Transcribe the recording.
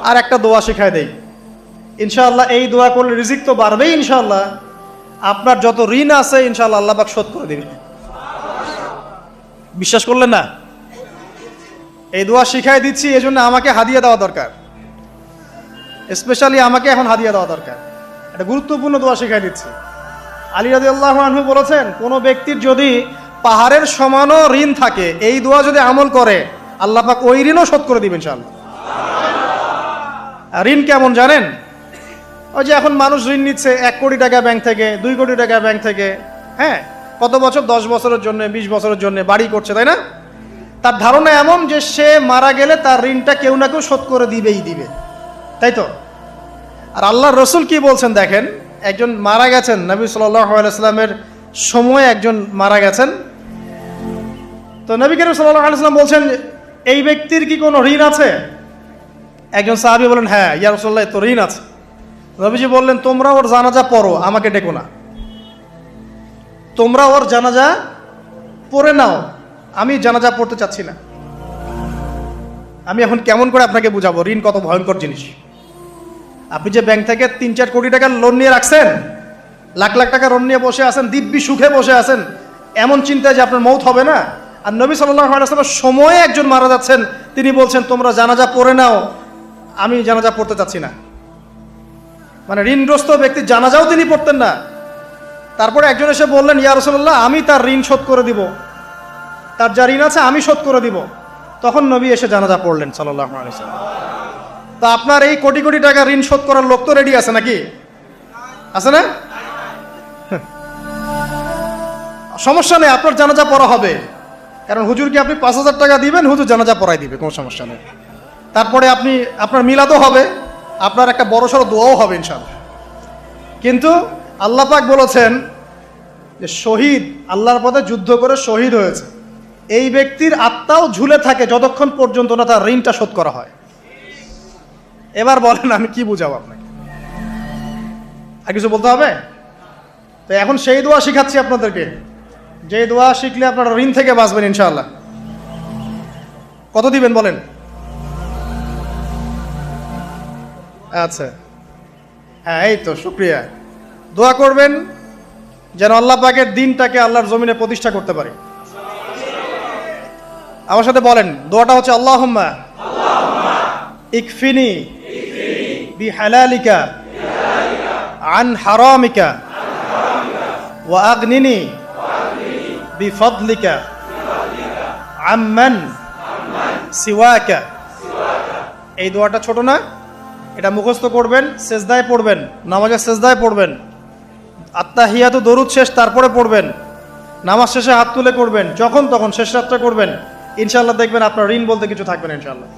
আর একটা দোয়া শিখায় দেই ইনশাআল্লাহ। এই দোয়া করলে রিজিক তো বাড়বেই ইনশাআল্লাহ, আপনার যত ঋণ আছে ইনশাআল্লাহ আল্লাহ পাক শোধ করে দিবে। বিশ্বাস করলেন না? এই দোয়া শিখাই দিচ্ছি, এজন্য আমাকে হাদিয়া দেওয়া দরকার, স্পেশালি আমাকে এখন হাদিয়া দেওয়া দরকার। একটা গুরুত্বপূর্ণ দোয়া শিখাই দিচ্ছি। আলী রাদিয়াল্লাহু আনহু বলেছেন, কোন ব্যক্তির যদি পাহাড়ের সমানও ঋণ থাকে, এই দোয়া যদি আমল করে আল্লাহ পাক ওই ঋণও শোধ করে দিবেন ইনশাআল্লাহ। ঋণ কেমন জানেন? ওই যে এখন মানুষ ঋণ নিচ্ছে 1 কোটি টাকা ব্যাংক থেকে, 2 কোটি টাকা ব্যাংক থেকে, হ্যাঁ, কত বছর, 10 বছরের জন্য, 20 বছরের জন্য বাড়ি করছে, তাই না? তার ধারণা এমন যে সে মারা গেলে তার ঋণটা কেউ না কেউ শোধ করে দিবেই দিবে, তাই তো? আর আল্লাহর রসুল কি বলছেন দেখেন, একজন মারা গেছেন, নবী সাল্লাল্লাহু আলাইহি ওয়াসাল্লামের সময় একজন মারা গেছেন। তো নবী করিম সাল্লাল্লাহু আলাইহি ওয়াসাল্লাম বলছেন, এই ব্যক্তির কি কোনো ঋণ আছে? একজন সাহাবী বলেন, হ্যাঁ ইয়া রাসূলুল্লাহ, তো ঋণ আছে। নবীজি বললেন, তোমরা ওর জানাজা পড়ো, আমাকে ডেকো না। তোমরা ওর জানাজা পড়ে নাও, আমি জানাজা পড়তে চাচ্ছি না। আমি এখন কেমন করে আপনাকে বুঝাবো ঋণ কত ভয়ঙ্কর জিনিস। আপনি যে ব্যাংক থেকে 3-4 কোটি টাকার লোন নিয়ে রাখছেন, লাখ লাখ টাকা লোন নিয়ে বসে আছেন, দিব্যি সুখে বসে আছেন, এমন চিন্তায় যে আপনার মৌত হবে না। আর নবী সাল্লাল্লাহু আলাইহি ওয়াসাল্লামের সময়ে একজন মারা যাচ্ছেন, তিনি বলছেন তোমরা জানাজা পড়ে নাও, আমি জানাজা পড়তে চাচ্ছি না। মানে ঋণগ্রস্ত ব্যক্তির জানাজাও তিনি পড়তেন না। তারপরে একজন এসে বললেন, ইয়া রাসূলুল্লাহ, আমি তার ঋণ শোধ করে দিব, তার যা ঋণ আছে আমি শোধ করে দিব। তখন নবী এসে জানাজা পড়লেন সাল্লাল্লাহু আলাইহি ওয়াসাল্লাম। তো আপনার এই কোটি কোটি টাকা ঋণ শোধ করার লোক তো রেডি আছে নাকি? আছে না? সমস্যা নেই, আপনার জানাজা পড়া হবে। কারণ হুজুরকে আপনি 5,000 টাকা দিবেন, হুজুর জানাজা পড়াই দিবে, কোনো সমস্যা নেই। তারপরে আপনার মিলাদও হবে, আপনার একটা বড়সড় দোয়াও হবে ইনশাআল্লাহ। কিন্তু আল্লাহ পাক বলেছেন যে শহীদ, আল্লাহর পথে যুদ্ধ করে শহীদ হয়েছে, এই ব্যক্তির আত্মাও ঝুলে থাকে যতক্ষণ পর্যন্ত না তার ঋণটা শোধ করা হয়। এবার বলেন আমি কি বুঝাবো আপনাকে? আর কিছু বলতে হবে? তো এখন সেই দোয়া শিখাচ্ছি আপনাদেরকে, যে দোয়া শিখলে আপনারা ঋণ থেকে বাঁচবেন ইনশাআল্লাহ। কত দিবেন বলেন? আচ্ছা, হ্যাঁ, এই তো শুকরিয়া। দোয়া করবেন যেন আল্লাহ পাকের দিনটাকে আল্লাহর জমিনে প্রতিষ্ঠা করতে পারে। আমার সাথে বলেন, দোয়াটা হচ্ছে আল্লাহুম্মা ইকফিনি বিহালালিকা আন হারামিকা ওয়া আগনিনি বিফদলিকা আম্মান সিওয়াকা। এই দোয়াটা ছোট না, এটা মুখস্থ করবেন, সেজদায় পড়বেন, নামাজের সেজদায় পড়বেন, আত্তাহিয়াতু দরুদ শেষ তারপরে পড়বেন, নামাজ শেষে হাত তুলে করবেন, যখন তখন শেষ রাতটা করবেন, ইনশাআল্লাহ দেখবেন আপনার ঋণ বলতে কিছু থাকবে না ইনশাআল্লাহ।